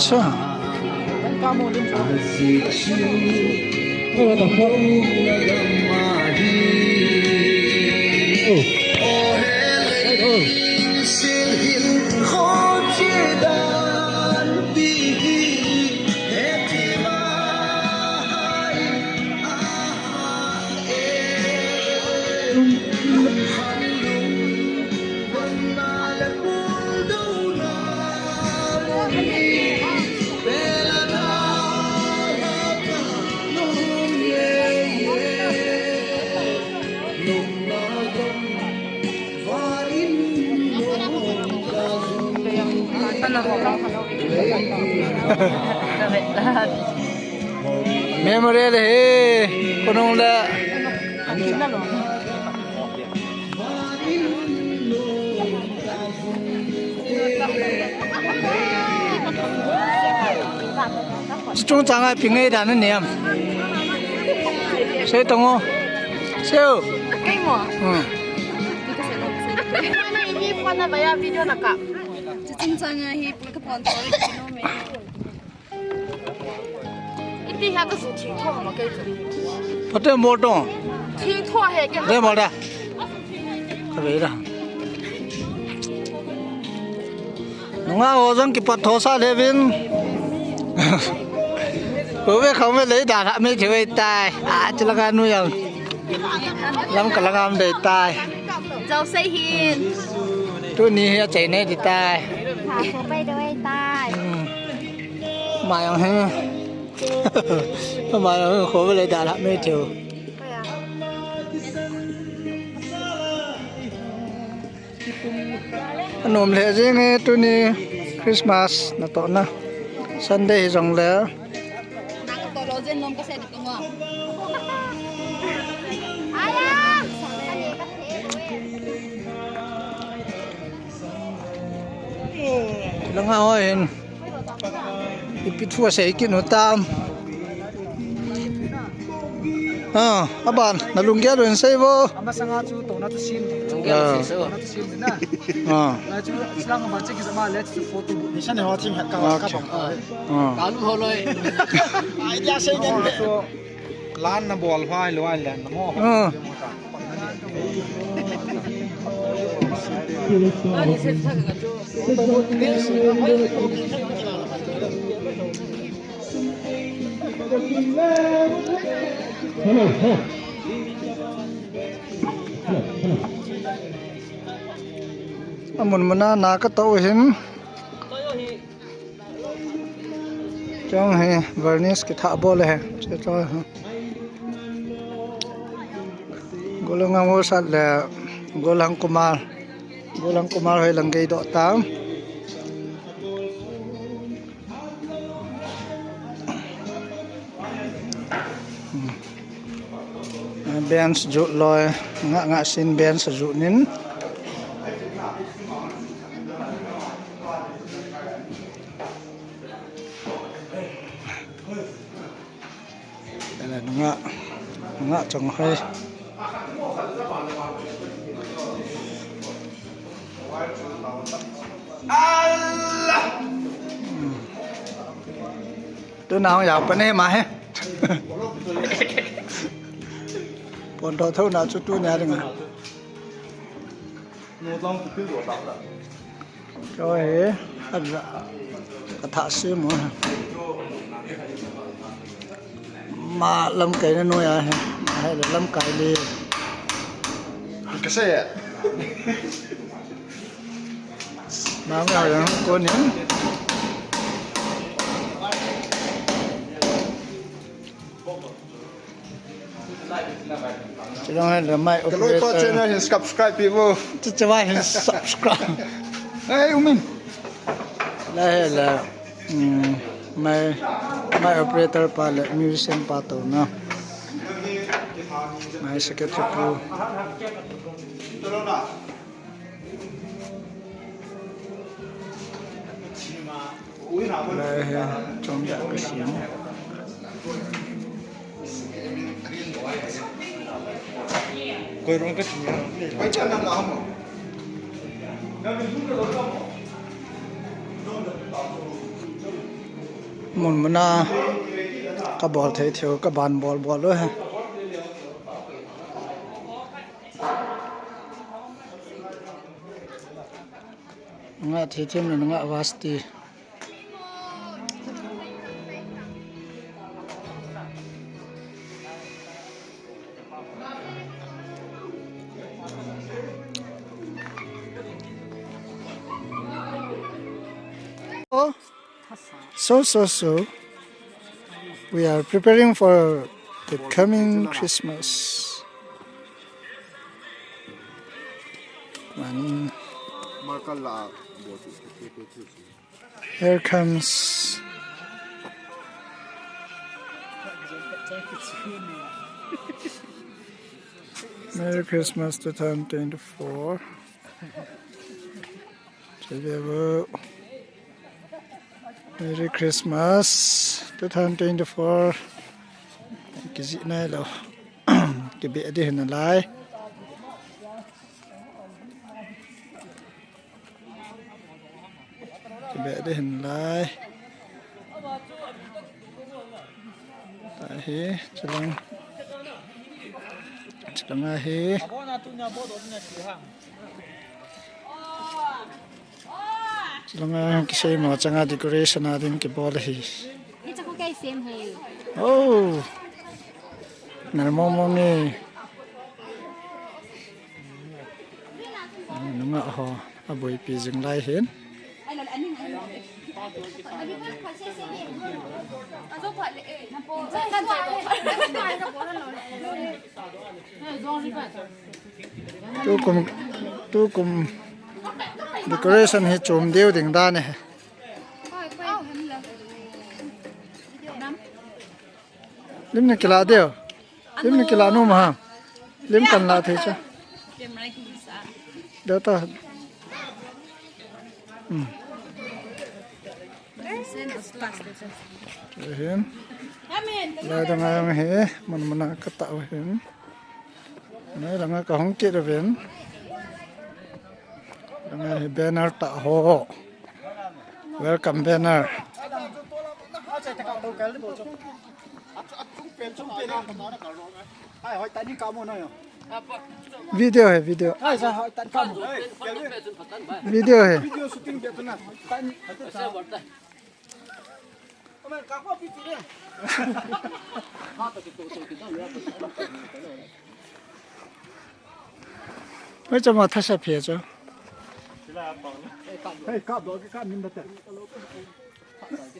sao memorable he kunong la chung chang ai pingai dan niam sei tongo seu cái mỏ này đi con là bây giờ video là cả chính xác là hi cái phần tối cái nó mấy ít đi ha cái sự情况嘛cái bắt đầu mua đồ听错还跟đây mua đây cái gì đó đúng không dân kịp bắt thô sa để bên bố mẹ không phải lấy đàn hạ mấy chữ tài chỉ là cái nuôi ông lắm cả là để tài dâu xây hiền tôi ní chạy này thì tài thả phố bay đôi tài mà ông ha mà ông khổ với lấy đàn hạ mấy chữ nôm lệ gì nghe tôi ní Christmas là tốt na Sunday rong lẽ lang ơi ipit sẽ cái nó tam bạn là lùng kia rồi xây vô lan na bol phai loi lan na mo amun mana na ka to hin chong he varnish ki tha bol he che to golang ngor sat le golang kumar hoy lang gei do tam bench ju loi nga sin bench ju nin là nga trong hơi tôi nào dạo bên em mà he bọn đó thâu nào chút tôi nhà đừng rồi ăn dạ thả xưa mà lâm cái nó nuôi à hay là lâm cái đi cái xe mà ngày đó cô những chỉ là mai cái lối channel hình subscribe people chỉ vài hình subscribe hey umin đây là mai operator pa le musician pa to na mai secretary pro đây trong dạ cái xiên coi rong cái gì mấy trăm năm nào không มุนมนากระบอกเถียวกระบานบอลด้วยฮะงะเทียมเลยงะวาสตีSo, we are preparing for the coming Christmas. And here comes Merry Christmas 2024. Merry Christmas 2024 Kizi na lo Kibi adi hinalay Kibi adi hinalay Tahi Chilang ahi Lang kisay mo tsanga decoration natin kibolahi. Ito ko kay same hay. Oh. Narmomong ni. Ano nga ho, aboy pizing lai hin. Tu kum decoration hi chum deu ding da ne lim ne kila deu lim ne kila nu ma lim kan la the cha da ta hin la da nga he man ka ta hin ne la nga ka hong ke da ven banner ta ho welcome banner video hai video hai Ôi cho mà thắt sập phía cho Hey, cắp đó cái cắp nhìn được.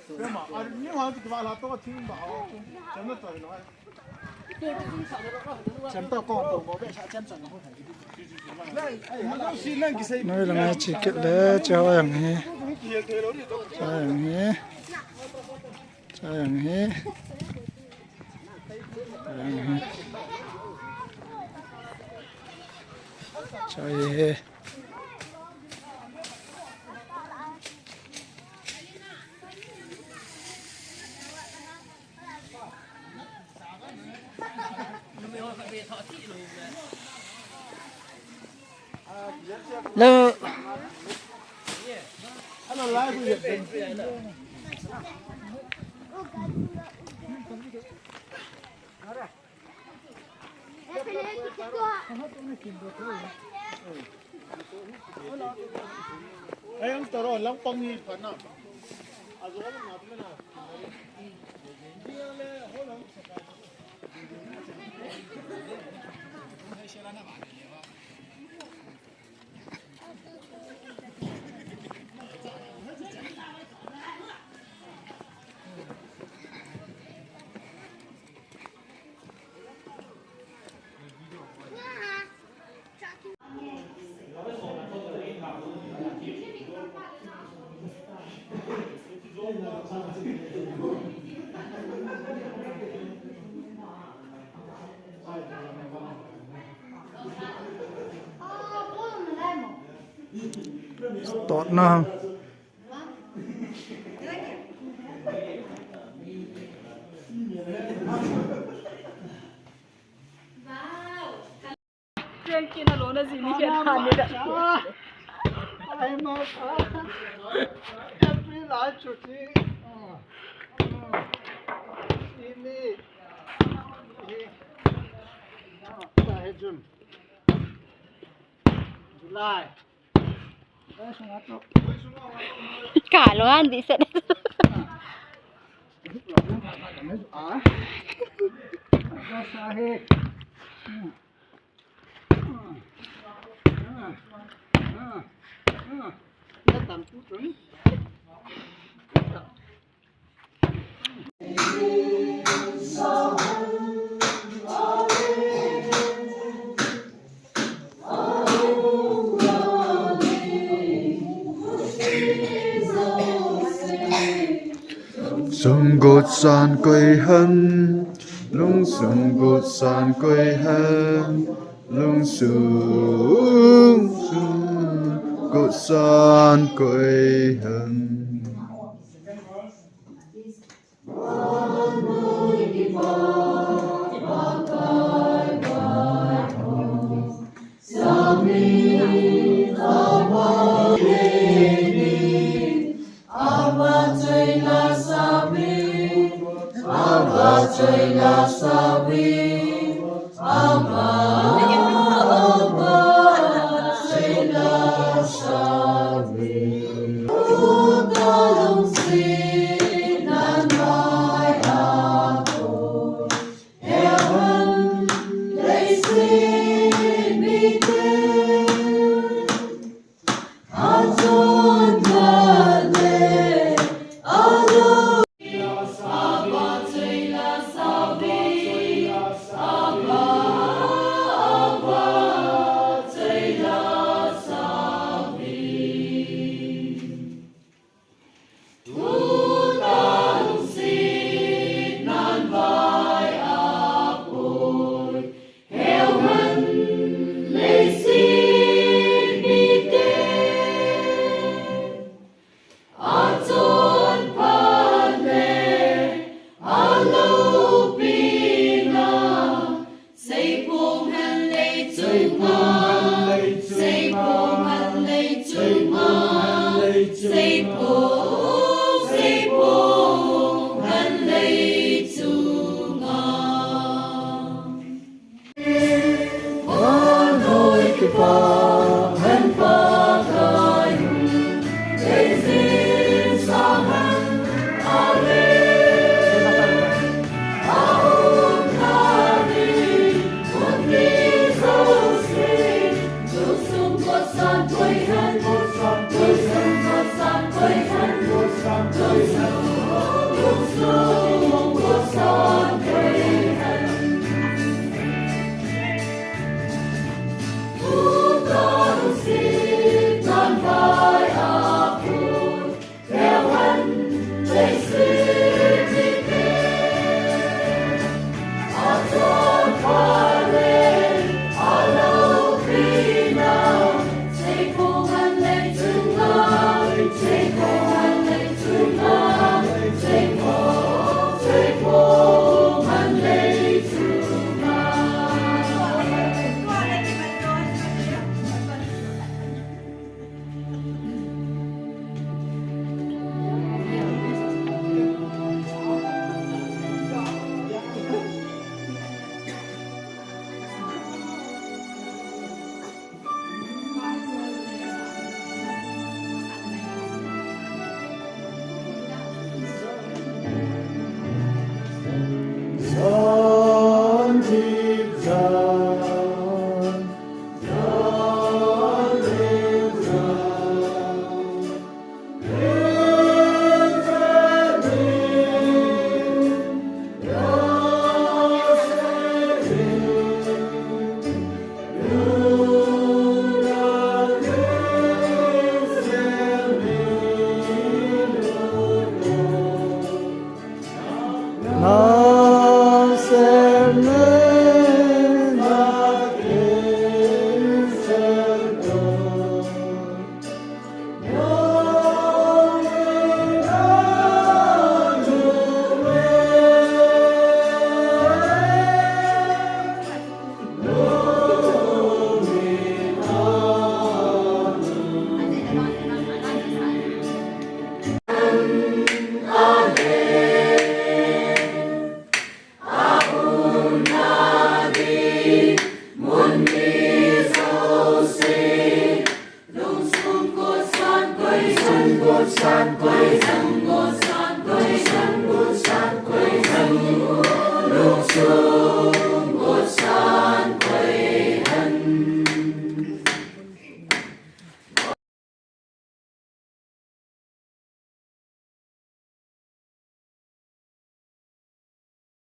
Nhưng mà nhưng mà cái bà là tôi听bảo真的对了。真到广东我被啥真正的后台。nói là ngay chỉ kết lệ choอย่างนี้choอย่างนี้choอย่างนี้choอย่างนี้แล้ว 哎，我到了，两帮你盘呐。啊，如果拿出来了。Tốt nào Riêng kia nó lố nó gì đi hiện hàn như vậy. Ai mà em lại chủ June. July. Cả luôn bị sợ. Sông gột san quay hân, lung sông gột san quay hân, lung sông gột san quay hân. Ahuna san quay lung su